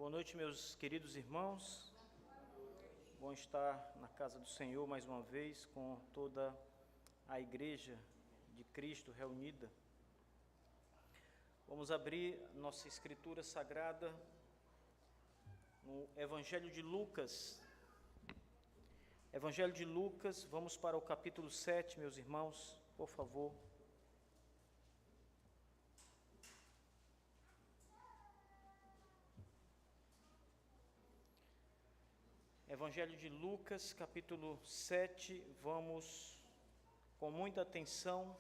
Boa noite, meus queridos irmãos. Bom estar na casa do Senhor mais uma vez com toda a Igreja de Cristo reunida. Vamos abrir nossa Escritura Sagrada no Evangelho de Lucas. Evangelho de Lucas, vamos para o capítulo 7, meus irmãos, por favor. Evangelho de Lucas, capítulo 7, vamos com muita atenção.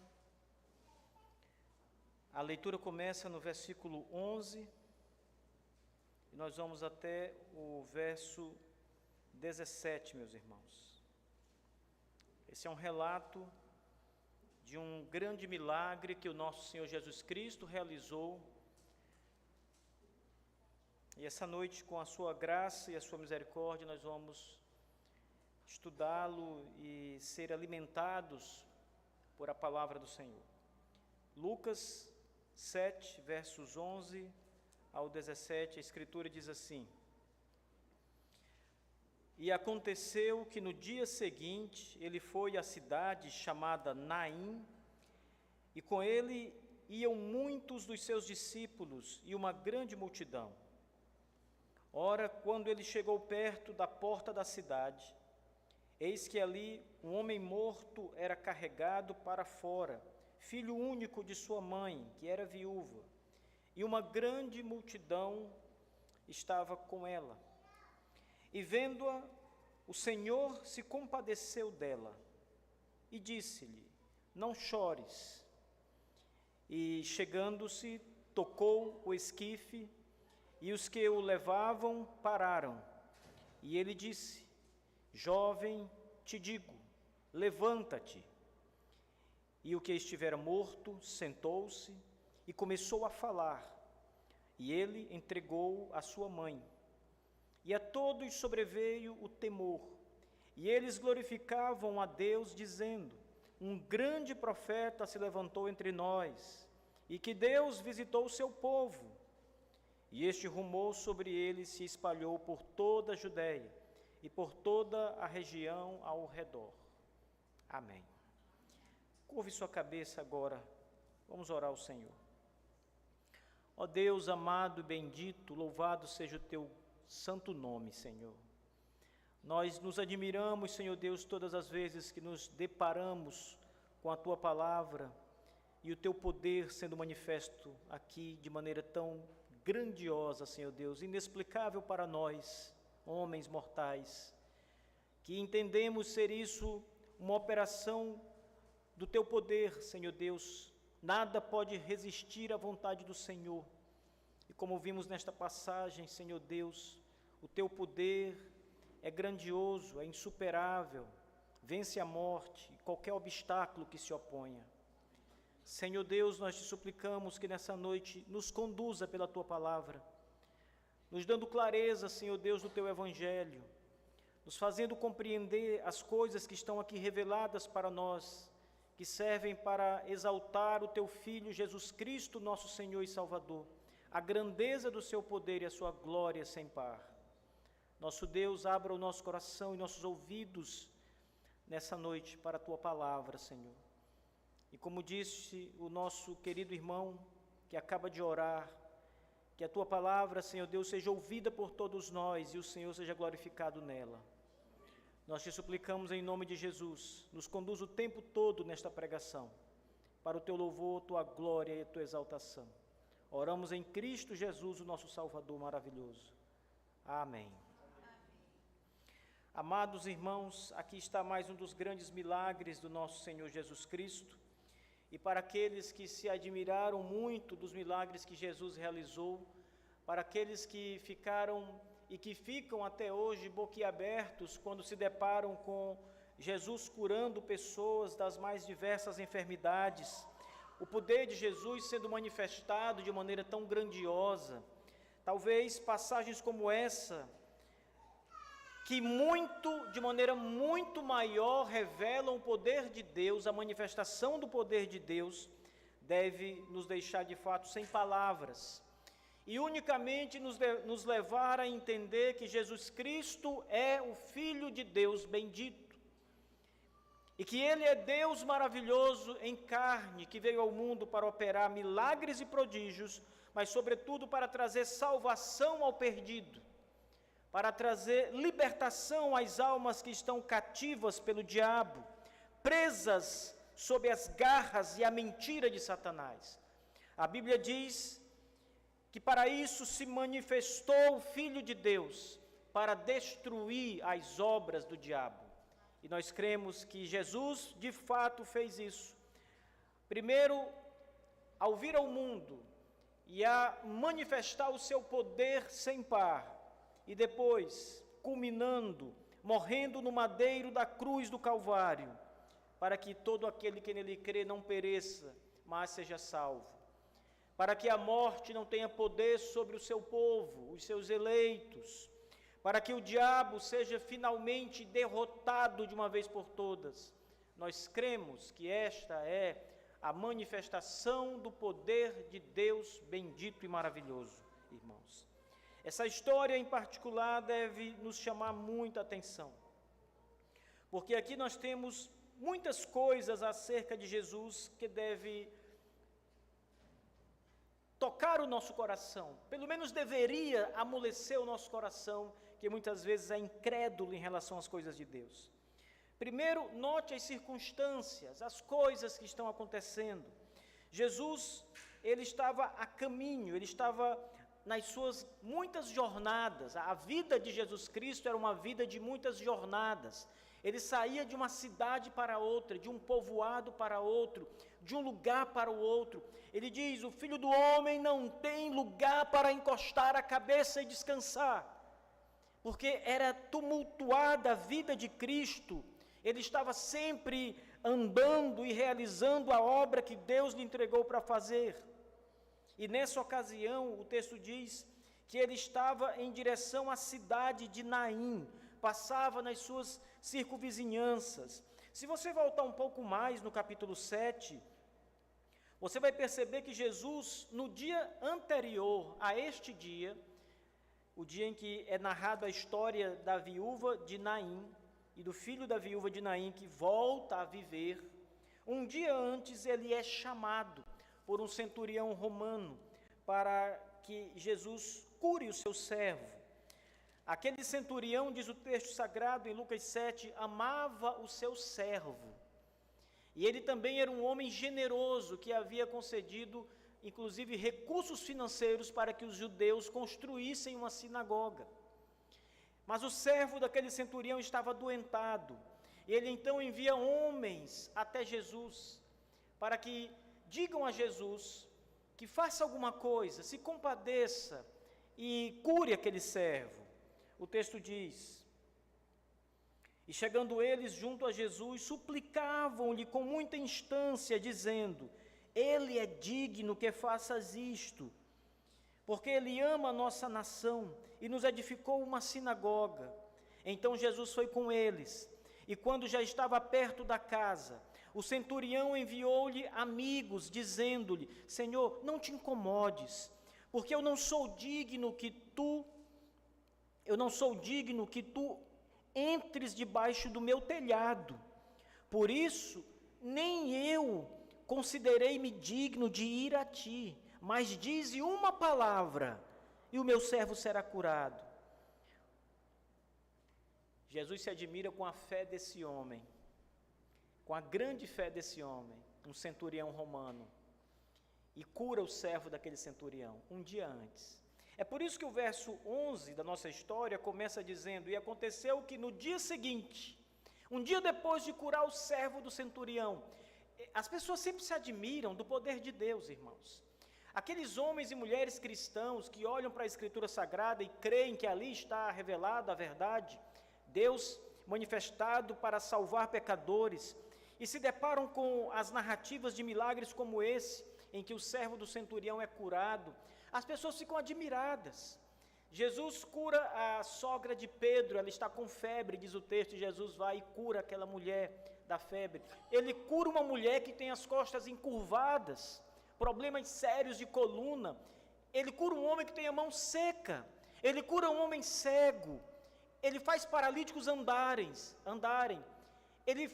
A leitura começa no versículo 11 e nós vamos até o verso 17, meus irmãos. Esse é um relato de um grande milagre que o nosso Senhor Jesus Cristo realizou. E essa noite, com a sua graça e a sua misericórdia, nós vamos estudá-lo e ser alimentados por a palavra do Senhor. Lucas 7, versos 11 ao 17, a Escritura diz assim: E aconteceu que no dia seguinte ele foi à cidade chamada Naim, e com ele iam muitos dos seus discípulos e uma grande multidão. Ora, quando ele chegou perto da porta da cidade, eis que ali um homem morto era carregado para fora, filho único de sua mãe, que era viúva, e uma grande multidão estava com ela. E vendo-a, o Senhor se compadeceu dela e disse-lhe: Não chores. E chegando-se, tocou o esquife, e os que o levavam pararam. E ele disse: Jovem, te digo, levanta-te. E o que estivera morto sentou-se e começou a falar. E ele entregou a sua mãe. E a todos sobreveio o temor. E eles glorificavam a Deus, dizendo: Um grande profeta se levantou entre nós, e que Deus visitou o seu povo. E este rumor sobre ele se espalhou por toda a Judéia e por toda a região ao redor. Amém. Curve sua cabeça agora, vamos orar ao Senhor. Ó Deus amado e bendito, louvado seja o teu santo nome, Senhor. Nós nos admiramos, Senhor Deus, todas as vezes que nos deparamos com a tua palavra e o teu poder sendo manifesto aqui de maneira tão grandiosa, Senhor Deus, inexplicável para nós, homens mortais, que entendemos ser isso uma operação do teu poder, Senhor Deus. Nada pode resistir à vontade do Senhor. E como vimos nesta passagem, Senhor Deus, o teu poder é grandioso, é insuperável, vence a morte e qualquer obstáculo que se oponha. Senhor Deus, nós te suplicamos que nessa noite nos conduza pela tua palavra, nos dando clareza, Senhor Deus, do teu evangelho, nos fazendo compreender as coisas que estão aqui reveladas para nós, que servem para exaltar o teu Filho Jesus Cristo, nosso Senhor e Salvador, a grandeza do seu poder e a sua glória sem par. Nosso Deus, abra o nosso coração e nossos ouvidos nessa noite para a tua palavra, Senhor. E como disse o nosso querido irmão que acaba de orar, que a tua palavra, Senhor Deus, seja ouvida por todos nós e o Senhor seja glorificado nela. Nós te suplicamos em nome de Jesus, nos conduz o tempo todo nesta pregação, para o teu louvor, tua glória e a tua exaltação. Oramos em Cristo Jesus, o nosso Salvador maravilhoso. Amém. Amados irmãos, aqui está mais um dos grandes milagres do nosso Senhor Jesus Cristo. E para aqueles que se admiraram muito dos milagres que Jesus realizou, para aqueles que ficaram e que ficam até hoje boquiabertos quando se deparam com Jesus curando pessoas das mais diversas enfermidades, o poder de Jesus sendo manifestado de maneira tão grandiosa, talvez passagens como essa, que de maneira muito maior revelam o poder de Deus, a manifestação do poder de Deus, deve nos deixar de fato sem palavras. e unicamente nos levar a entender que Jesus Cristo é o Filho de Deus bendito, e que Ele é Deus maravilhoso em carne, que veio ao mundo para operar milagres e prodígios, mas sobretudo para trazer salvação ao perdido, para trazer libertação às almas que estão cativas pelo diabo, presas sob as garras e a mentira de Satanás. A Bíblia diz que para isso se manifestou o Filho de Deus, para destruir as obras do diabo. E nós cremos que Jesus, de fato, fez isso. Primeiro, ao vir ao mundo e a manifestar o seu poder sem par, e depois, culminando, morrendo no madeiro da cruz do Calvário, para que todo aquele que nele crê não pereça, mas seja salvo. Para que a morte não tenha poder sobre o seu povo, os seus eleitos, para que o diabo seja finalmente derrotado de uma vez por todas. Nós cremos que esta é a manifestação do poder de Deus bendito e maravilhoso, irmãos. Essa história em particular deve nos chamar muita atenção, porque aqui nós temos muitas coisas acerca de Jesus que deve tocar o nosso coração, pelo menos deveria amolecer o nosso coração, que muitas vezes é incrédulo em relação às coisas de Deus. Primeiro, note as circunstâncias, as coisas que estão acontecendo. Jesus, ele estava a caminho, ele estava nas suas muitas jornadas. A vida de Jesus Cristo era uma vida de muitas jornadas. Ele saía de uma cidade para outra, de um povoado para outro, de um lugar para o outro. Ele diz: o Filho do Homem não tem lugar para encostar a cabeça e descansar, porque era tumultuada a vida de Cristo. Ele estava sempre andando e realizando a obra que Deus lhe entregou para fazer. E nessa ocasião, o texto diz que ele estava em direção à cidade de Naim, passava nas suas circunvizinhanças. Se você voltar um pouco mais no capítulo 7, você vai perceber que Jesus, no dia anterior a este dia, o dia em que é narrada a história da viúva de Naim e do filho da viúva de Naim que volta a viver, um dia antes ele é chamado por um centurião romano para que Jesus cure o seu servo. Aquele centurião, diz o texto sagrado em Lucas 7, amava o seu servo. E ele também era um homem generoso que havia concedido, inclusive, recursos financeiros para que os judeus construíssem uma sinagoga. Mas o servo daquele centurião estava adoentado. E ele então envia homens até Jesus para que digam a Jesus que faça alguma coisa, se compadeça e cure aquele servo. O texto diz: e chegando eles junto a Jesus, suplicavam-lhe com muita instância, dizendo: ele é digno que faças isto, porque ele ama a nossa nação e nos edificou uma sinagoga. Então Jesus foi com eles, e quando já estava perto da casa, o centurião enviou-lhe amigos, dizendo-lhe: Senhor, não te incomodes, porque eu não sou digno que tu entres debaixo do meu telhado. Por isso, nem eu considerei-me digno de ir a ti, mas dize uma palavra, e o meu servo será curado. Jesus se admira com a fé desse homem, com a grande fé desse homem, um centurião romano, e cura o servo daquele centurião, um dia antes. É por isso que o verso 11 da nossa história começa dizendo: e aconteceu que no dia seguinte, um dia depois de curar o servo do centurião, as pessoas sempre se admiram do poder de Deus, irmãos. Aqueles homens e mulheres cristãos que olham para a Escritura Sagrada e creem que ali está revelada a verdade, Deus manifestado para salvar pecadores, e se deparam com as narrativas de milagres como esse, em que o servo do centurião é curado, as pessoas ficam admiradas. Jesus cura a sogra de Pedro, ela está com febre, diz o texto, e Jesus vai e cura aquela mulher da febre. Ele cura uma mulher que tem as costas encurvadas, problemas sérios de coluna. Ele cura um homem que tem a mão seca, ele cura um homem cego, ele faz paralíticos andarem, ele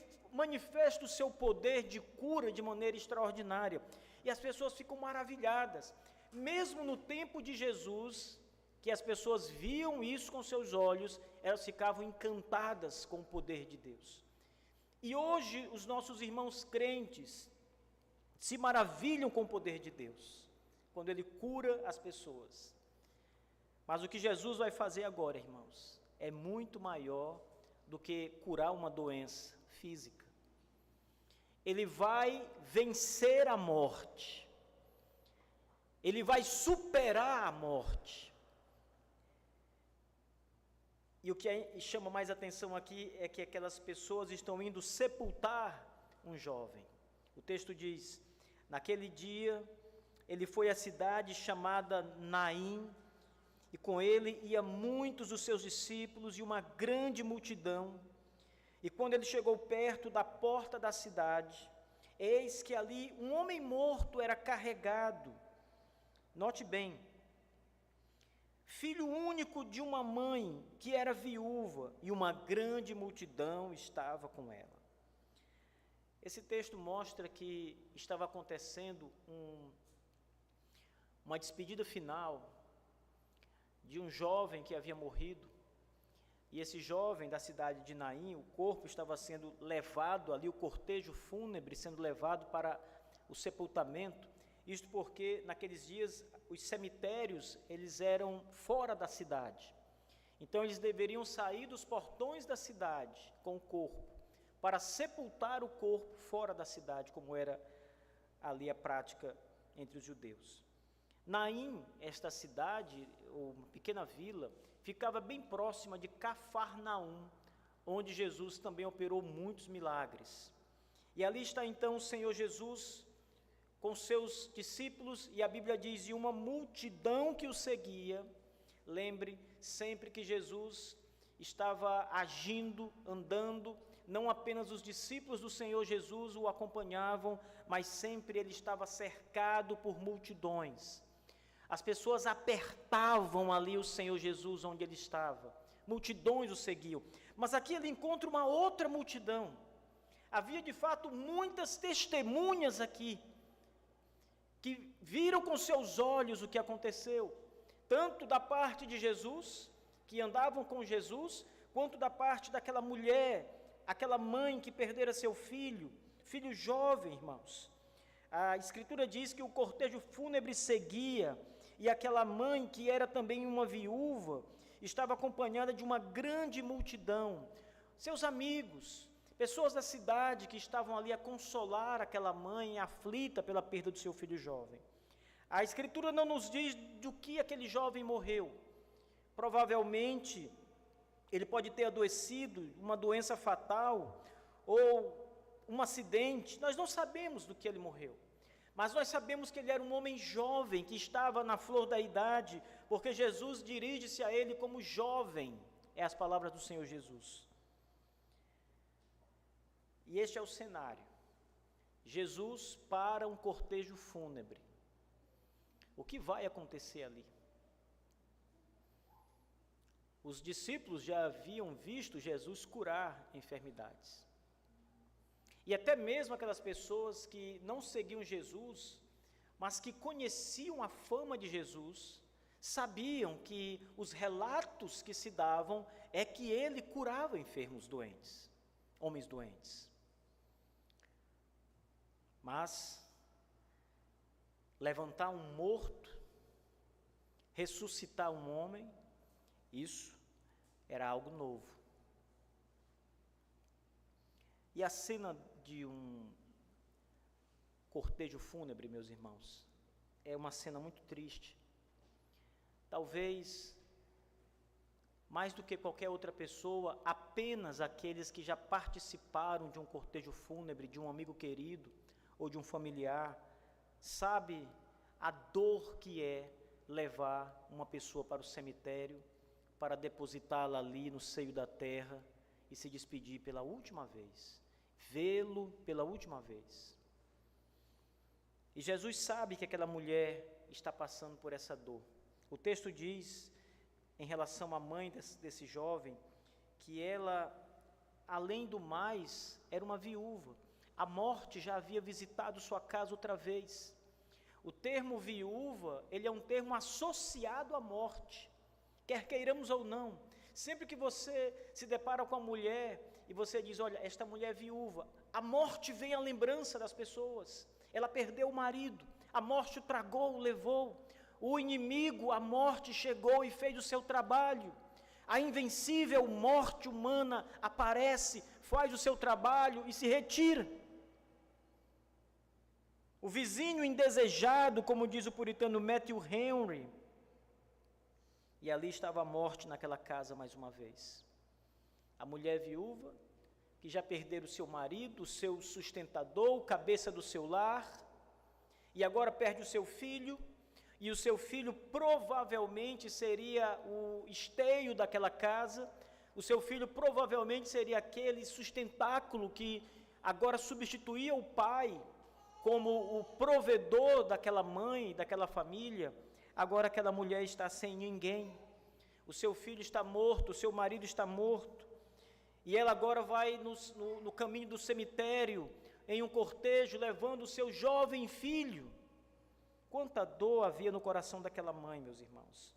manifesta o seu poder de cura de maneira extraordinária, e as pessoas ficam maravilhadas. Mesmo no tempo de Jesus, que as pessoas viam isso com seus olhos, elas ficavam encantadas com o poder de Deus. E hoje os nossos irmãos crentes se maravilham com o poder de Deus, quando Ele cura as pessoas. Mas o que Jesus vai fazer agora, irmãos, é muito maior do que curar uma doença física. Ele vai vencer a morte. Ele vai superar a morte. E o que chama mais atenção aqui é que aquelas pessoas estão indo sepultar um jovem. O texto diz: naquele dia ele foi à cidade chamada Naim, e com ele ia muitos dos seus discípulos e uma grande multidão. E quando ele chegou perto da porta da cidade, eis que ali um homem morto era carregado. Note bem, filho único de uma mãe que era viúva, e uma grande multidão estava com ela. Esse texto mostra que estava acontecendo uma despedida final de um jovem que havia morrido, e esse jovem da cidade de Naim, o corpo estava sendo levado ali, o cortejo fúnebre sendo levado para o sepultamento. Isto porque naqueles dias os cemitérios eles eram fora da cidade, então eles deveriam sair dos portões da cidade com o corpo, para sepultar o corpo fora da cidade, como era ali a prática entre os judeus. Naim, esta cidade, ou uma pequena vila, ficava bem próxima de Cafarnaum, onde Jesus também operou muitos milagres. E ali está então o Senhor Jesus com seus discípulos, e a Bíblia diz, e uma multidão que o seguia. Lembre, sempre que Jesus estava agindo, andando, não apenas os discípulos do Senhor Jesus o acompanhavam, mas sempre ele estava cercado por multidões. As pessoas apertavam ali o Senhor Jesus onde ele estava, multidões o seguiam. Mas aqui ele encontra uma outra multidão. Havia de fato muitas testemunhas aqui, que viram com seus olhos o que aconteceu, tanto da parte de Jesus, que andavam com Jesus, quanto da parte daquela mulher, aquela mãe que perdera seu filho jovem, irmãos. A Escritura diz que o cortejo fúnebre seguia, e aquela mãe, que era também uma viúva, estava acompanhada de uma grande multidão, seus amigos, pessoas da cidade que estavam ali a consolar aquela mãe aflita pela perda do seu filho jovem. A Escritura não nos diz do que aquele jovem morreu. Provavelmente, ele pode ter adoecido, uma doença fatal, ou um acidente. Nós não sabemos do que ele morreu. Mas nós sabemos que ele era um homem jovem, que estava na flor da idade, porque Jesus dirige-se a ele como jovem, é as palavras do Senhor Jesus. E este é o cenário. Jesus para um cortejo fúnebre. O que vai acontecer ali? Os discípulos já haviam visto Jesus curar enfermidades. E até mesmo aquelas pessoas que não seguiam Jesus, mas que conheciam a fama de Jesus, sabiam que os relatos que se davam é que ele curava enfermos doentes, homens doentes. Mas levantar um morto, ressuscitar um homem, isso era algo novo. E a cena de um cortejo fúnebre, meus irmãos, é uma cena muito triste. Talvez, mais do que qualquer outra pessoa, apenas aqueles que já participaram de um cortejo fúnebre, de um amigo querido ou de um familiar, sabe a dor que é levar uma pessoa para o cemitério, para depositá-la ali no seio da terra e se despedir pela última vez, vê-lo pela última vez. E Jesus sabe que aquela mulher está passando por essa dor. O texto diz, em relação à mãe desse jovem, que ela, além do mais, era uma viúva. A morte já havia visitado sua casa outra vez. O termo viúva, ele é um termo associado à morte, quer queiramos ou não. Sempre que você se depara com a mulher e você diz, olha, esta mulher é viúva, a morte vem à lembrança das pessoas. Ela perdeu o marido, a morte o tragou, o levou. O inimigo, a morte, chegou e fez o seu trabalho. A invencível morte humana aparece, faz o seu trabalho e se retira. O vizinho indesejado, como diz o puritano Matthew Henry, e ali estava a morte naquela casa mais uma vez. A mulher viúva, que já perdera o seu marido, o seu sustentador, o cabeça do seu lar, e agora perde o seu filho, e o seu filho provavelmente seria o esteio daquela casa, o seu filho provavelmente seria aquele sustentáculo que agora substituía o pai como o provedor daquela mãe, daquela família. Agora aquela mulher está sem ninguém, o seu filho está morto, o seu marido está morto, e ela agora vai no caminho do cemitério, em um cortejo, levando o seu jovem filho. Quanta dor havia no coração daquela mãe, meus irmãos.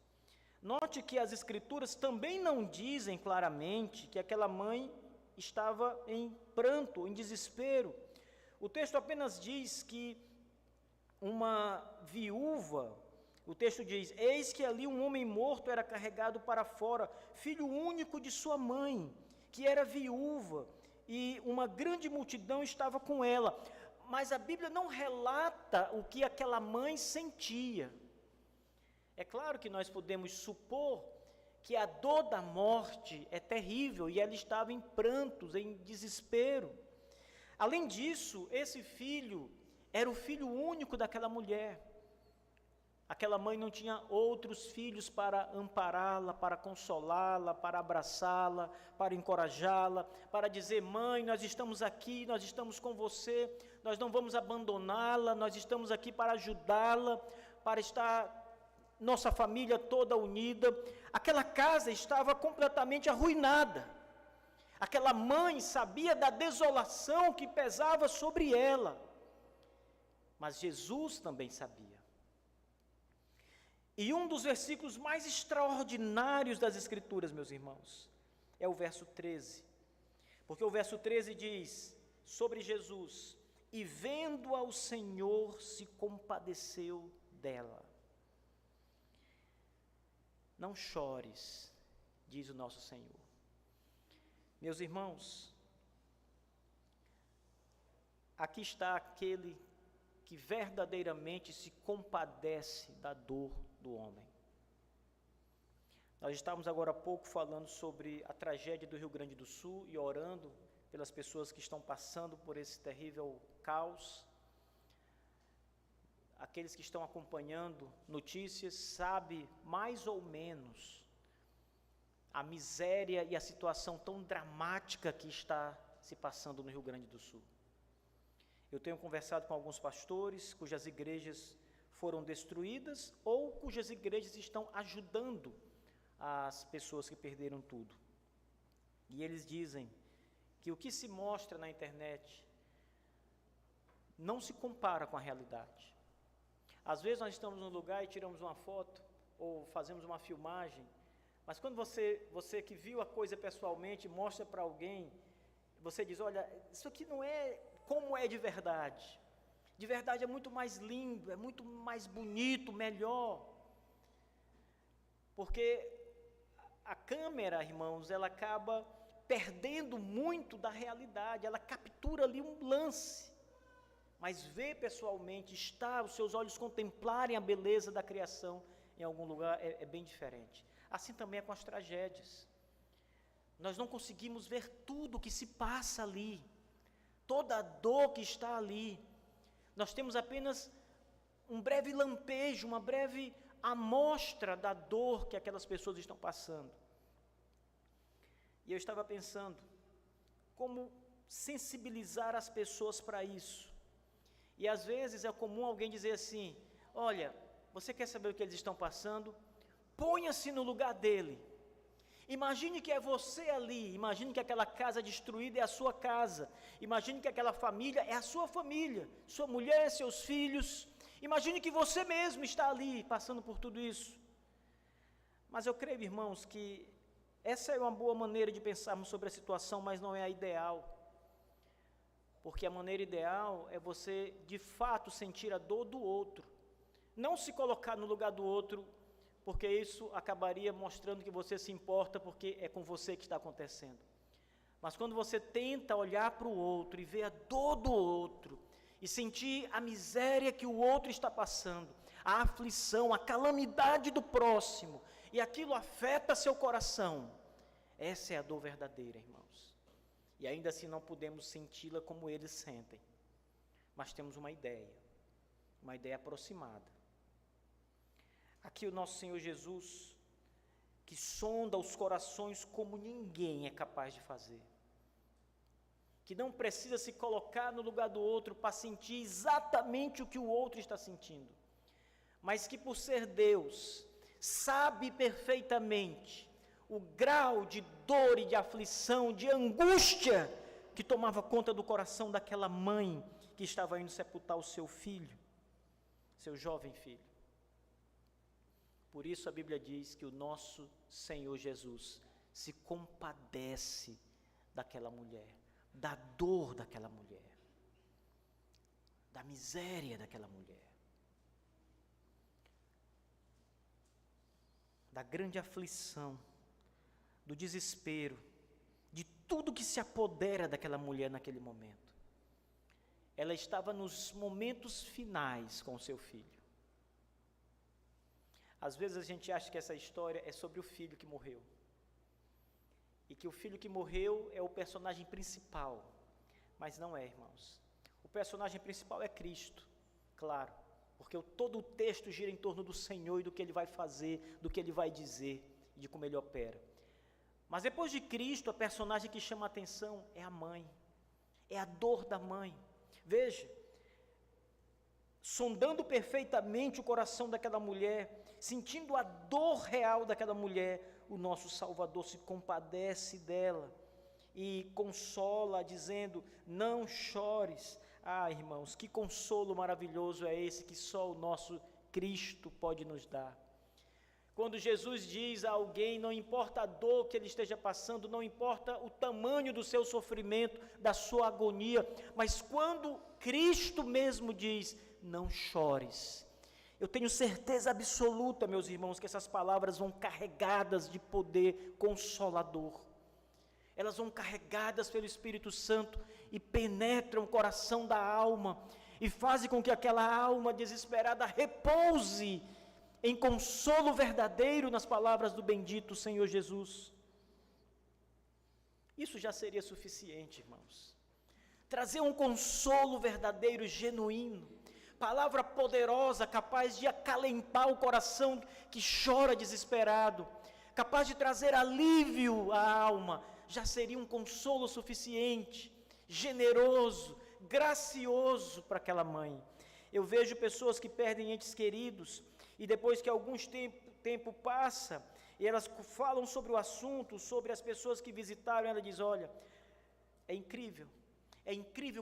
Note que as Escrituras também não dizem claramente que aquela mãe estava em pranto, em desespero. O texto apenas diz que uma viúva, o texto diz, eis que ali um homem morto era carregado para fora, filho único de sua mãe, que era viúva, e uma grande multidão estava com ela. Mas a Bíblia não relata o que aquela mãe sentia. É claro que nós podemos supor que a dor da morte é terrível, e ela estava em prantos, em desespero. Além disso, esse filho era o filho único daquela mulher. Aquela mãe não tinha outros filhos para ampará-la, para consolá-la, para abraçá-la, para encorajá-la, para dizer, mãe, nós estamos aqui, nós estamos com você, nós não vamos abandoná-la, nós estamos aqui para ajudá-la, para estar nossa família toda unida. Aquela casa estava completamente arruinada. Aquela mãe sabia da desolação que pesava sobre ela, mas Jesus também sabia. E um dos versículos mais extraordinários das Escrituras, meus irmãos, é o verso 13. Porque o verso 13 diz sobre Jesus, e vendo ao Senhor se compadeceu dela. Não chores, diz o nosso Senhor. Meus irmãos, aqui está aquele que verdadeiramente se compadece da dor do homem. Nós estávamos agora há pouco falando sobre a tragédia do Rio Grande do Sul e orando pelas pessoas que estão passando por esse terrível caos. Aqueles que estão acompanhando notícias sabem mais ou menos a miséria e a situação tão dramática que está se passando no Rio Grande do Sul. Eu tenho conversado com alguns pastores cujas igrejas foram destruídas ou cujas igrejas estão ajudando as pessoas que perderam tudo. E eles dizem que o que se mostra na internet não se compara com a realidade. Às vezes nós estamos num lugar e tiramos uma foto ou fazemos uma filmagem, mas quando você que viu a coisa pessoalmente mostra para alguém, você diz, olha, isso aqui não é como é de verdade. De verdade é muito mais lindo, é muito mais bonito, melhor. Porque a câmera, irmãos, ela acaba perdendo muito da realidade, ela captura ali um lance. Mas ver pessoalmente, estar, os seus olhos contemplarem a beleza da criação em algum lugar é bem diferente. Assim também é com as tragédias. Nós não conseguimos ver tudo o que se passa ali, toda a dor que está ali. Nós temos apenas um breve lampejo, uma breve amostra da dor que aquelas pessoas estão passando. E eu estava pensando, como sensibilizar as pessoas para isso? E às vezes é comum alguém dizer assim: olha, você quer saber o que eles estão passando? Ponha-se no lugar dele. Imagine que é você ali, imagine que aquela casa destruída é a sua casa, imagine que aquela família é a sua família, sua mulher, seus filhos, imagine que você mesmo está ali, passando por tudo isso. Mas eu creio, irmãos, que essa é uma boa maneira de pensarmos sobre a situação, mas não é a ideal, porque a maneira ideal é você, de fato, sentir a dor do outro, não se colocar no lugar do outro, porque isso acabaria mostrando que você se importa, porque é com você que está acontecendo. Mas quando você tenta olhar para o outro e ver a dor do outro, e sentir a miséria que o outro está passando, a aflição, a calamidade do próximo, e aquilo afeta seu coração, essa é a dor verdadeira, irmãos. E ainda assim não podemos senti-la como eles sentem, mas temos uma ideia aproximada. Aqui o nosso Senhor Jesus, que sonda os corações como ninguém é capaz de fazer, que não precisa se colocar no lugar do outro para sentir exatamente o que o outro está sentindo, mas que por ser Deus, sabe perfeitamente o grau de dor e de aflição, de angústia que tomava conta do coração daquela mãe que estava indo sepultar o seu filho, seu jovem filho. Por isso a Bíblia diz que o nosso Senhor Jesus se compadece daquela mulher, da dor daquela mulher, da miséria daquela mulher, da grande aflição, do desespero, de tudo que se apodera daquela mulher naquele momento. Ela estava nos momentos finais com o seu filho. Às vezes a gente acha que essa história é sobre o filho que morreu, e que o filho que morreu é o personagem principal, mas não é, irmãos. O personagem principal é Cristo, claro, porque todo o texto gira em torno do Senhor e do que Ele vai fazer, do que Ele vai dizer e de como Ele opera. Mas depois de Cristo, a personagem que chama a atenção é a mãe, é a dor da mãe. Veja, sondando perfeitamente o coração daquela mulher, sentindo a dor real daquela mulher, o nosso Salvador se compadece dela e consola, dizendo: não chores. Ah, irmãos, que consolo maravilhoso é esse que só o nosso Cristo pode nos dar. Quando Jesus diz a alguém, não importa a dor que ele esteja passando, não importa o tamanho do seu sofrimento, da sua agonia, mas quando Cristo mesmo diz: não chores, eu tenho certeza absoluta, meus irmãos, que essas palavras vão carregadas de poder consolador. Elas vão carregadas pelo Espírito Santo e penetram o coração da alma e fazem com que aquela alma desesperada repouse em consolo verdadeiro nas palavras do bendito Senhor Jesus. Isso já seria suficiente, irmãos. Trazer um consolo verdadeiro, genuíno, palavra poderosa, capaz de acalentar o coração que chora desesperado, capaz de trazer alívio à alma, já seria um consolo suficiente, generoso, gracioso para aquela mãe. Eu vejo pessoas que perdem entes queridos, e depois que algum tempo passa, e elas falam sobre o assunto, sobre as pessoas que visitaram, ela diz: olha, é incrível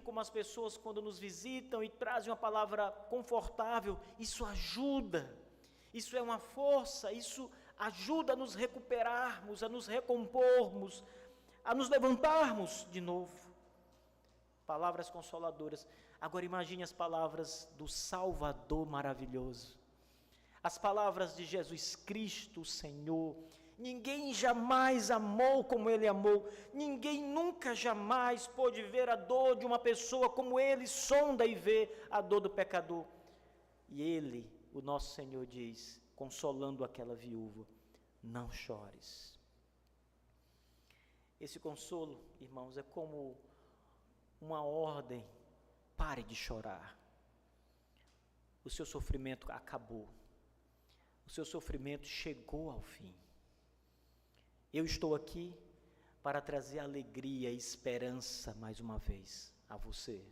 como as pessoas, quando nos visitam e trazem uma palavra confortável, isso ajuda, isso é uma força, isso ajuda a nos recuperarmos, a nos recompormos, a nos levantarmos de novo. Palavras consoladoras. Agora imagine as palavras do Salvador maravilhoso, as palavras de Jesus Cristo, o Senhor. Ninguém jamais amou como Ele amou, ninguém nunca jamais pôde ver a dor de uma pessoa como Ele sonda e vê a dor do pecador. E Ele, o nosso Senhor, diz, consolando aquela viúva: não chores. Esse consolo, irmãos, é como uma ordem: pare de chorar. O seu sofrimento acabou, o seu sofrimento chegou ao fim. Eu estou aqui para trazer alegria e esperança mais uma vez a você.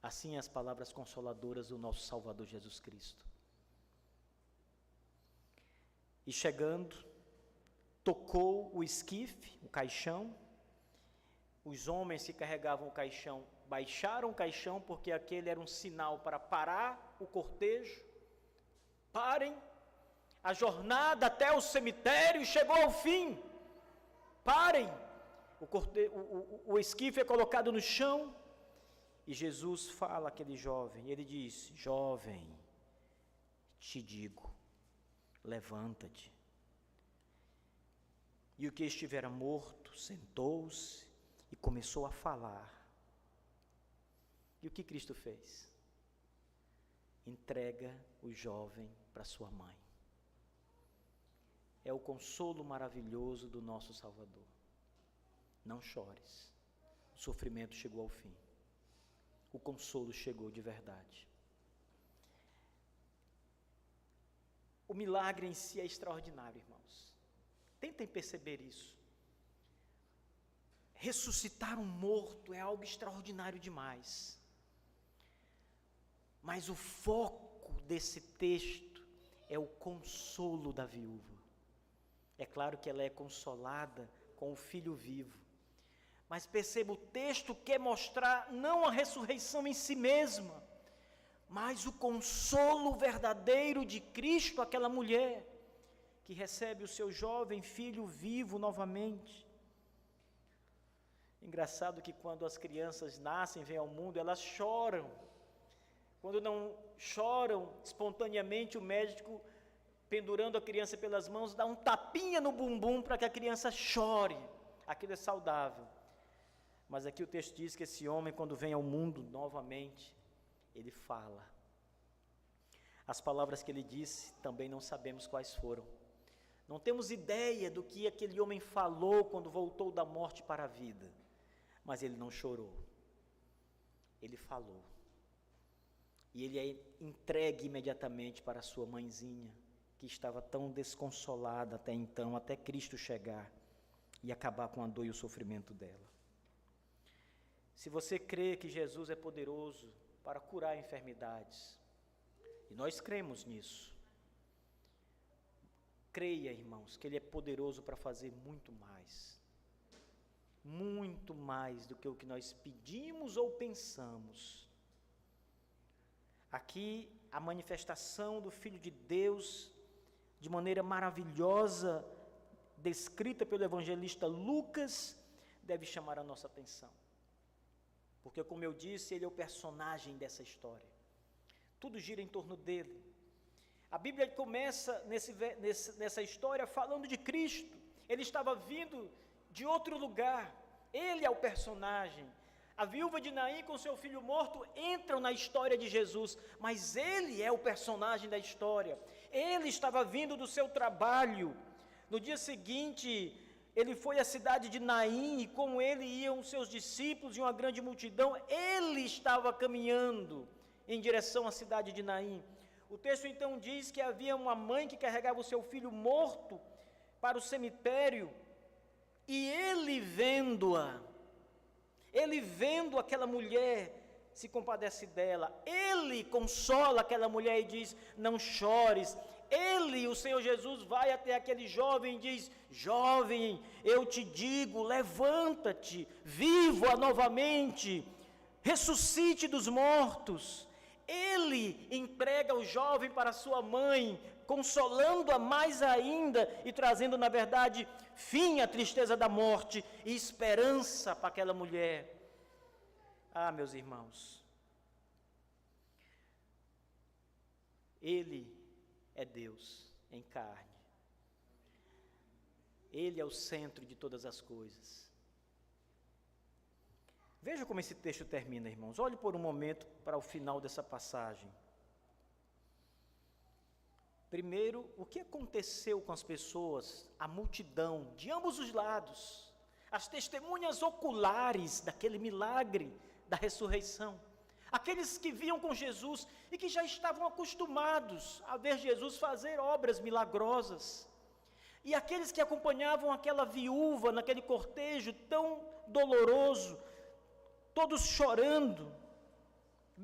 Assim as palavras consoladoras do nosso Salvador Jesus Cristo. E chegando, tocou o esquife, o caixão. Os homens que carregavam o caixão baixaram o caixão, porque aquele era um sinal para parar o cortejo. Parem, a jornada até o cemitério chegou ao fim. Parem. O esquife é colocado no chão. E Jesus fala àquele jovem, ele diz: jovem, te digo, levanta-te. E o que estivera morto sentou-se e começou a falar. E o que Cristo fez? Entrega o jovem para sua mãe. É o consolo maravilhoso do nosso Salvador. Não chores, o sofrimento chegou ao fim. O consolo chegou de verdade. O milagre em si é extraordinário, irmãos. Tentem perceber isso. Ressuscitar um morto é algo extraordinário demais. Mas o foco desse texto é o consolo da viúva. É claro que ela é consolada com o filho vivo. Mas perceba, o texto quer mostrar não a ressurreição em si mesma, mas o consolo verdadeiro de Cristo àquela mulher que recebe o seu jovem filho vivo novamente. Engraçado que quando as crianças nascem, vêm ao mundo, elas choram. Quando não choram espontaneamente, o médico, pendurando a criança pelas mãos, dá um tapinha no bumbum para que a criança chore. Aquilo é saudável. Mas aqui o texto diz que esse homem, quando vem ao mundo novamente, ele fala. As palavras que ele disse, também não sabemos quais foram. Não temos ideia do que aquele homem falou quando voltou da morte para a vida. Mas ele não chorou. Ele falou. E ele é entregue imediatamente para a sua mãezinha, que estava tão desconsolada até então, até Cristo chegar e acabar com a dor e o sofrimento dela. Se você crê que Jesus é poderoso para curar enfermidades, e nós cremos nisso, creia, irmãos, que Ele é poderoso para fazer muito mais do que o que nós pedimos ou pensamos. Aqui, a manifestação do Filho de Deus, de maneira maravilhosa, descrita pelo evangelista Lucas, deve chamar a nossa atenção. Porque, como eu disse, ele é o personagem dessa história. Tudo gira em torno dele. A Bíblia começa nessa história falando de Cristo. Ele estava vindo de outro lugar. Ele é o personagem. A viúva de Naim com seu filho morto entram na história de Jesus, mas ele é o personagem da história. Ele estava vindo do seu trabalho. No dia seguinte, ele foi à cidade de Naim, e com ele iam seus discípulos e uma grande multidão. Ele estava caminhando em direção à cidade de Naim. O texto então diz que havia uma mãe que carregava o seu filho morto para o cemitério, e ele vendo aquela mulher, se compadece dela. Ele consola aquela mulher e diz: não chores. O Senhor Jesus, vai até aquele jovem e diz: jovem, eu te digo, levanta-te, viva novamente, ressuscite dos mortos. Ele entrega o jovem para sua mãe, consolando-a mais ainda e trazendo, na verdade, fim à tristeza da morte e esperança para aquela mulher. Ah, meus irmãos, Ele é Deus em carne. Ele é o centro de todas as coisas. Veja como esse texto termina, irmãos. Olhe por um momento para o final dessa passagem. Primeiro, o que aconteceu com as pessoas, a multidão, de ambos os lados, as testemunhas oculares daquele milagre da ressurreição, aqueles que viam com Jesus e que já estavam acostumados a ver Jesus fazer obras milagrosas, e aqueles que acompanhavam aquela viúva naquele cortejo tão doloroso, todos chorando,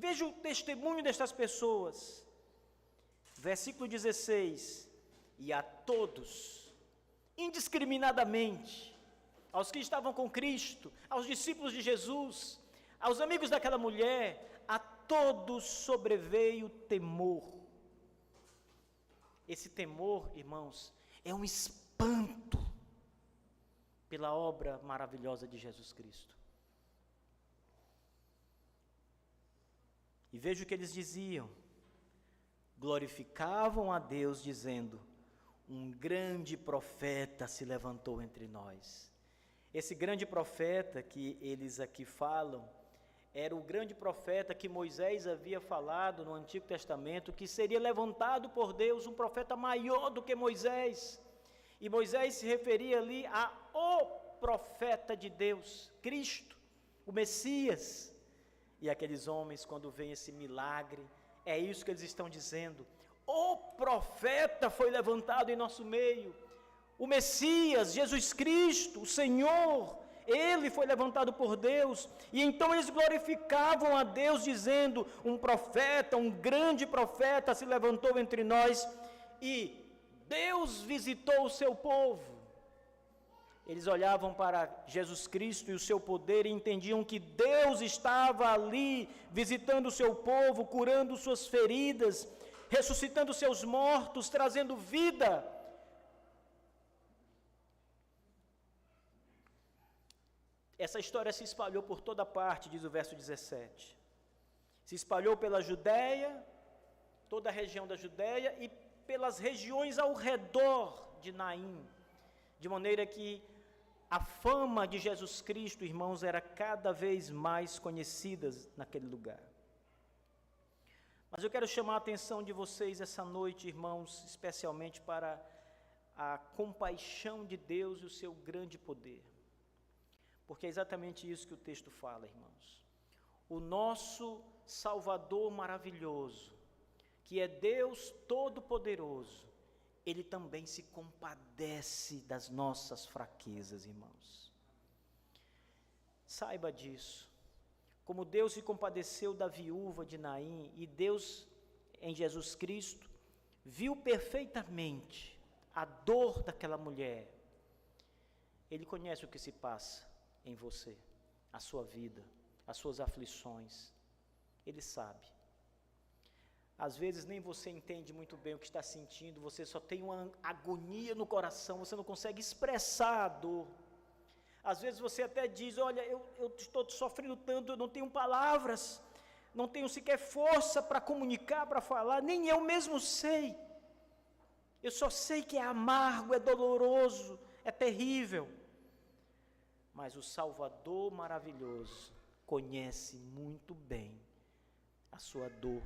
Veja o testemunho destas pessoas. Versículo 16: e a todos, indiscriminadamente, aos que estavam com Cristo, aos discípulos de Jesus, aos amigos daquela mulher, a todos sobreveio temor. Esse temor, irmãos, é um espanto pela obra maravilhosa de Jesus Cristo. E veja o que eles diziam: glorificavam a Deus, dizendo: um grande profeta se levantou entre nós. Esse grande profeta que eles aqui falam, era o grande profeta que Moisés havia falado no Antigo Testamento, que seria levantado por Deus, um profeta maior do que Moisés. E Moisés se referia ali a o profeta de Deus, Cristo, o Messias. E aqueles homens, quando veem esse milagre, é isso que eles estão dizendo: o profeta foi levantado em nosso meio, o Messias, Jesus Cristo, o Senhor, ele foi levantado por Deus. E então eles glorificavam a Deus, dizendo: um profeta, um grande profeta se levantou entre nós, e Deus visitou o seu povo. Eles olhavam para Jesus Cristo e o seu poder e entendiam que Deus estava ali visitando o seu povo, curando suas feridas, ressuscitando seus mortos, trazendo vida. Essa história se espalhou por toda parte, diz o verso 17. Se espalhou pela Judéia, toda a região da Judéia, e pelas regiões ao redor de Naim, de maneira que a fama de Jesus Cristo, irmãos, era cada vez mais conhecida naquele lugar. Mas eu quero chamar a atenção de vocês essa noite, irmãos, especialmente para a compaixão de Deus e o seu grande poder. Porque é exatamente isso que o texto fala, irmãos. O nosso Salvador maravilhoso, que é Deus Todo-Poderoso, Ele também se compadece das nossas fraquezas, irmãos. Saiba disso. Como Deus se compadeceu da viúva de Naim, e Deus, em Jesus Cristo, viu perfeitamente a dor daquela mulher. Ele conhece o que se passa em você, a sua vida, as suas aflições. Ele sabe. Às vezes nem você entende muito bem o que está sentindo, você só tem uma agonia no coração, você não consegue expressar a dor. Às vezes você até diz: olha, eu estou sofrendo tanto, eu não tenho palavras, não tenho sequer força para comunicar, para falar, nem eu mesmo sei. Eu só sei que é amargo, é doloroso, é terrível. Mas o Salvador maravilhoso conhece muito bem a sua dor.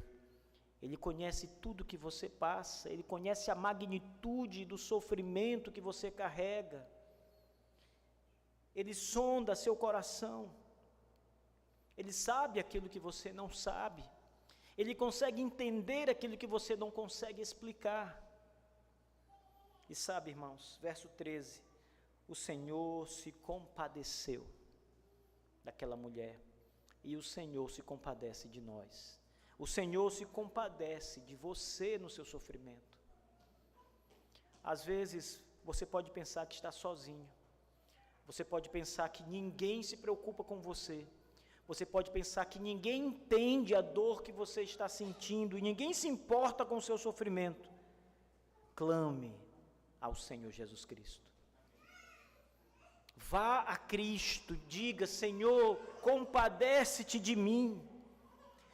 Ele conhece tudo que você passa, Ele conhece a magnitude do sofrimento que você carrega. Ele sonda seu coração. Ele sabe aquilo que você não sabe. Ele consegue entender aquilo que você não consegue explicar. E sabe, irmãos, verso 13, o Senhor se compadeceu daquela mulher, e o Senhor se compadece de nós. O Senhor se compadece de você no seu sofrimento. Às vezes, você pode pensar que está sozinho. Você pode pensar que ninguém se preocupa com você. Você pode pensar que ninguém entende a dor que você está sentindo e ninguém se importa com o seu sofrimento. Clame ao Senhor Jesus Cristo. Vá a Cristo, diga: Senhor, compadece-te de mim.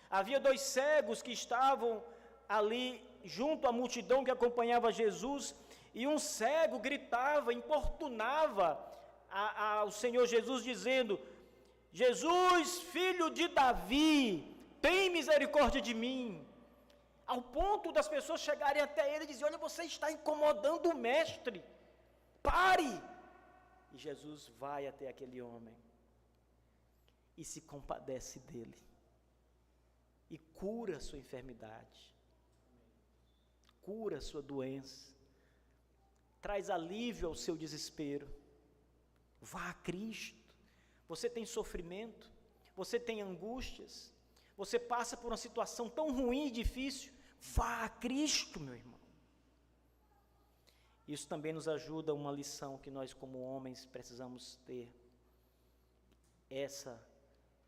Havia 2 cegos que estavam ali junto à multidão que acompanhava Jesus, e um cego gritava, importunava ao Senhor Jesus, dizendo: Jesus, filho de Davi, tem misericórdia de mim. Ao ponto das pessoas chegarem até ele e dizer: olha, você está incomodando o mestre, pare. E Jesus vai até aquele homem e se compadece dele e cura a sua enfermidade, cura a sua doença, traz alívio ao seu desespero. Vá a Cristo. Você tem sofrimento, você tem angústias, você passa por uma situação tão ruim e difícil, vá a Cristo, meu irmão. Isso também nos ajuda a uma lição que nós como homens precisamos ter. Essa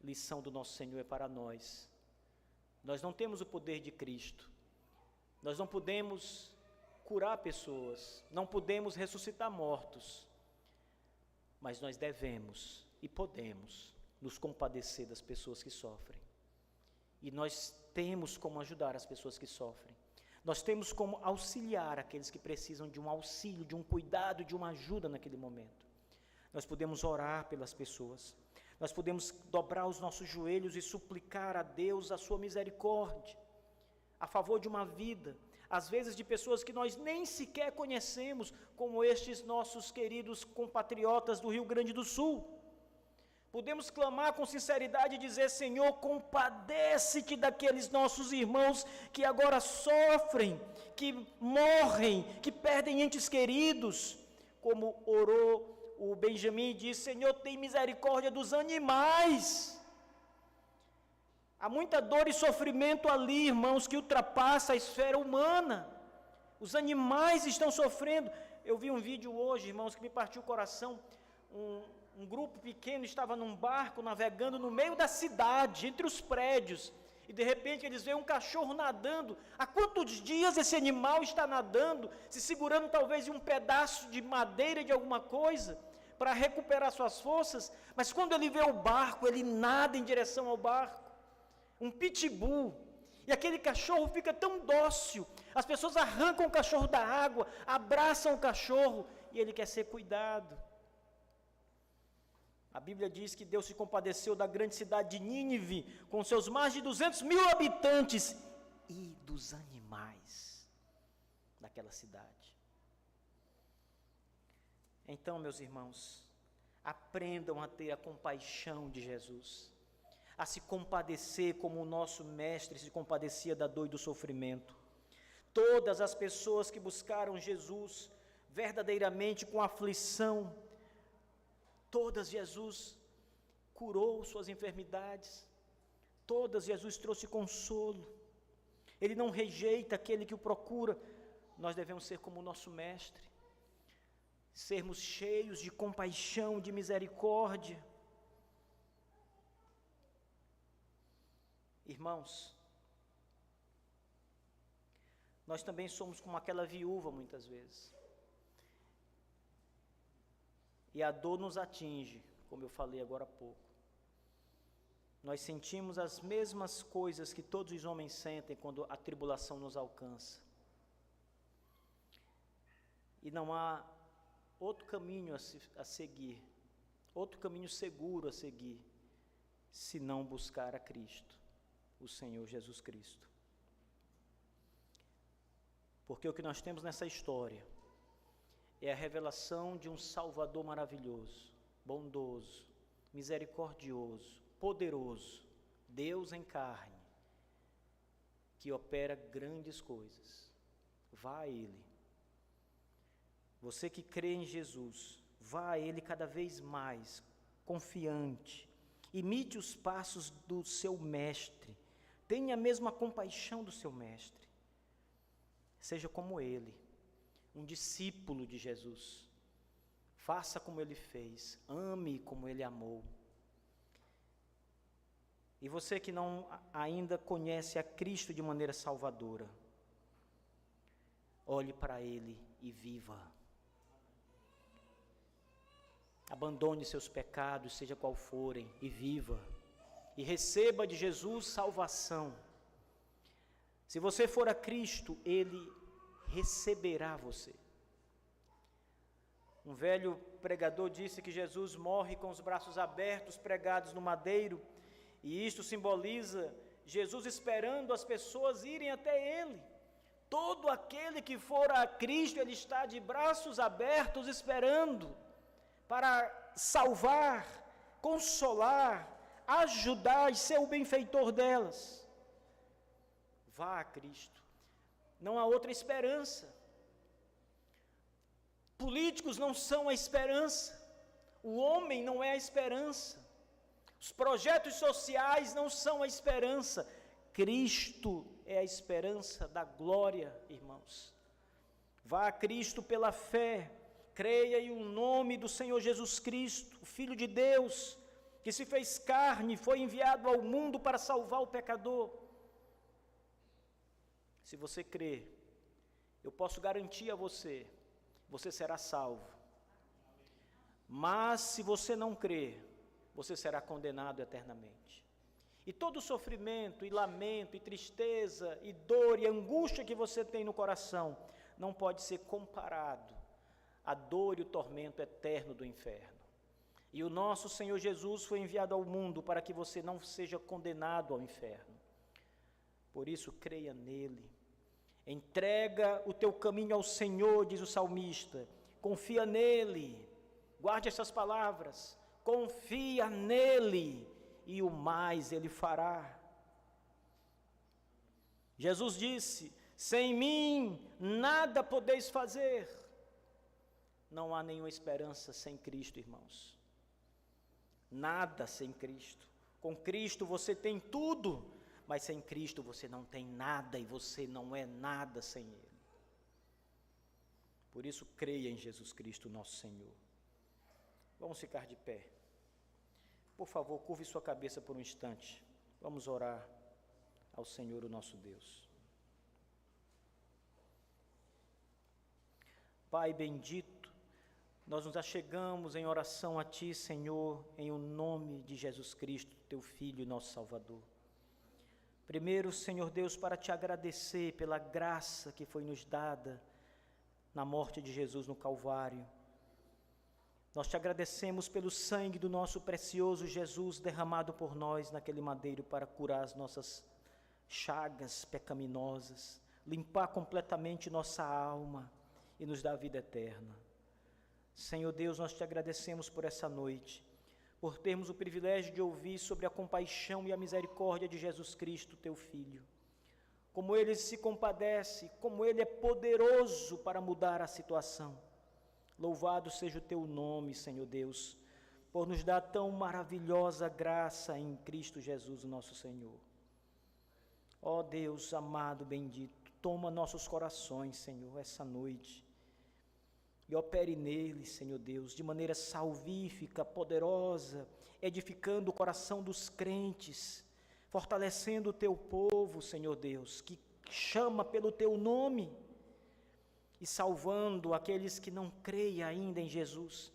lição do nosso Senhor é para nós. Nós não temos o poder de Cristo. Nós não podemos curar pessoas, não podemos ressuscitar mortos. Mas nós devemos e podemos nos compadecer das pessoas que sofrem. E nós temos como ajudar as pessoas que sofrem. Nós temos como auxiliar aqueles que precisam de um auxílio, de um cuidado, de uma ajuda naquele momento. Nós podemos orar pelas pessoas. Nós podemos dobrar os nossos joelhos e suplicar a Deus a sua misericórdia, a favor de uma vida, às vezes de pessoas que nós nem sequer conhecemos, como estes nossos queridos compatriotas do Rio Grande do Sul. Podemos clamar com sinceridade e dizer: Senhor, compadece-te daqueles nossos irmãos que agora sofrem, que morrem, que perdem entes queridos. Como orou o Benjamin e disse: Senhor, tem misericórdia dos animais. Há muita dor e sofrimento ali, irmãos, que ultrapassa a esfera humana. Os animais estão sofrendo. Eu vi um vídeo hoje, irmãos, que me partiu o coração. Um grupo pequeno estava num barco navegando no meio da cidade, entre os prédios, e de repente eles veem um cachorro nadando. Há quantos dias esse animal está nadando, se segurando talvez em um pedaço de madeira de alguma coisa, para recuperar suas forças? Mas quando ele vê o barco, ele nada em direção ao barco. Um pitbull, e aquele cachorro fica tão dócil, as pessoas arrancam o cachorro da água, abraçam o cachorro, e ele quer ser cuidado. A Bíblia diz que Deus se compadeceu da grande cidade de Nínive, com seus mais de 200.000 habitantes, e dos animais daquela cidade. Então, meus irmãos, aprendam a ter a compaixão de Jesus, a se compadecer como o nosso mestre se compadecia da dor e do sofrimento. Todas as pessoas que buscaram Jesus verdadeiramente com aflição, todas Jesus curou suas enfermidades, todas Jesus trouxe consolo. Ele não rejeita aquele que o procura. Nós devemos ser como o nosso mestre, sermos cheios de compaixão, de misericórdia. Irmãos, nós também somos como aquela viúva muitas vezes. E a dor nos atinge, como eu falei agora há pouco. Nós sentimos as mesmas coisas que todos os homens sentem quando a tribulação nos alcança. E não há outro caminho a seguir, outro caminho seguro a seguir, se não buscar a Cristo, o Senhor Jesus Cristo. Porque o que nós temos nessa história é a revelação de um Salvador maravilhoso, bondoso, misericordioso, poderoso, Deus em carne, que opera grandes coisas. Vá a Ele. Você que crê em Jesus, vá a Ele cada vez mais, confiante. Imite os passos do seu mestre. Tenha a mesma compaixão do seu mestre. Seja como Ele, um discípulo de Jesus. Faça como Ele fez, ame como Ele amou. E você que não ainda conhece a Cristo de maneira salvadora, olhe para Ele e viva. Abandone seus pecados, seja qual forem, e viva. E receba de Jesus salvação. Se você for a Cristo, Ele receberá você. Um velho pregador disse que Jesus morre com os braços abertos, pregados no madeiro, e isto simboliza Jesus esperando as pessoas irem até Ele. Todo aquele que for a Cristo, Ele está de braços abertos esperando para salvar, consolar, ajudar e ser o benfeitor delas. Vá a Cristo. Não há outra esperança. Políticos não são a esperança. O homem não é a esperança. Os projetos sociais não são a esperança. Cristo é a esperança da glória, irmãos. Vá a Cristo pela fé, creia em o nome do Senhor Jesus Cristo, o Filho de Deus, que se fez carne e foi enviado ao mundo para salvar o pecador. Se você crer, eu posso garantir a você, você será salvo. Mas se você não crer, você será condenado eternamente. E todo sofrimento, e lamento, e tristeza, e dor, e angústia que você tem no coração, não pode ser comparado à dor e o tormento eterno do inferno. E o nosso Senhor Jesus foi enviado ao mundo para que você não seja condenado ao inferno. Por isso, creia nele. Entrega o teu caminho ao Senhor, diz o salmista. Confia nele. Guarde essas palavras. Confia nele e o mais ele fará. Jesus disse: sem mim nada podeis fazer. Não há nenhuma esperança sem Cristo, irmãos. Nada sem Cristo. Com Cristo você tem tudo, mas sem Cristo você não tem nada e você não é nada sem Ele. Por isso, creia em Jesus Cristo, nosso Senhor. Vamos ficar de pé. Por favor, curve sua cabeça por um instante. Vamos orar ao Senhor, o nosso Deus. Pai bendito, nós nos achegamos em oração a Ti, Senhor, em o nome de Jesus Cristo, Teu Filho e nosso Salvador. Primeiro, Senhor Deus, para Te agradecer pela graça que foi nos dada na morte de Jesus no Calvário. Nós Te agradecemos pelo sangue do nosso precioso Jesus derramado por nós naquele madeiro para curar as nossas chagas pecaminosas, limpar completamente nossa alma e nos dar a vida eterna. Senhor Deus, nós Te agradecemos por essa noite, por termos o privilégio de ouvir sobre a compaixão e a misericórdia de Jesus Cristo, Teu Filho. Como Ele se compadece, como Ele é poderoso para mudar a situação. Louvado seja o Teu nome, Senhor Deus, por nos dar tão maravilhosa graça em Cristo Jesus, o nosso Senhor. Ó Deus amado, bendito, toma nossos corações, Senhor, essa noite, e opere neles, Senhor Deus, de maneira salvífica, poderosa, edificando o coração dos crentes, fortalecendo o Teu povo, Senhor Deus, que chama pelo Teu nome, e salvando aqueles que não creem ainda em Jesus,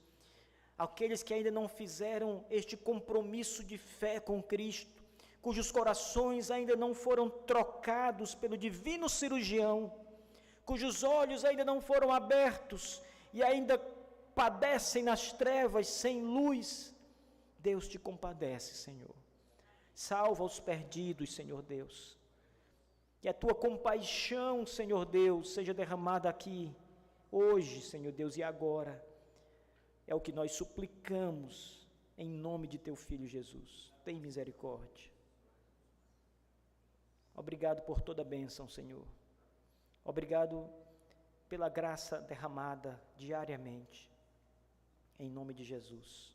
aqueles que ainda não fizeram este compromisso de fé com Cristo, cujos corações ainda não foram trocados pelo divino cirurgião, cujos olhos ainda não foram abertos e ainda padecem nas trevas sem luz. Deus te compadece, Senhor. Salva os perdidos, Senhor Deus. Que a Tua compaixão, Senhor Deus, seja derramada aqui, hoje, Senhor Deus, e agora. É o que nós suplicamos, em nome de Teu Filho Jesus. Tem misericórdia. Obrigado por toda a bênção, Senhor. Obrigado pela graça derramada diariamente, em nome de Jesus.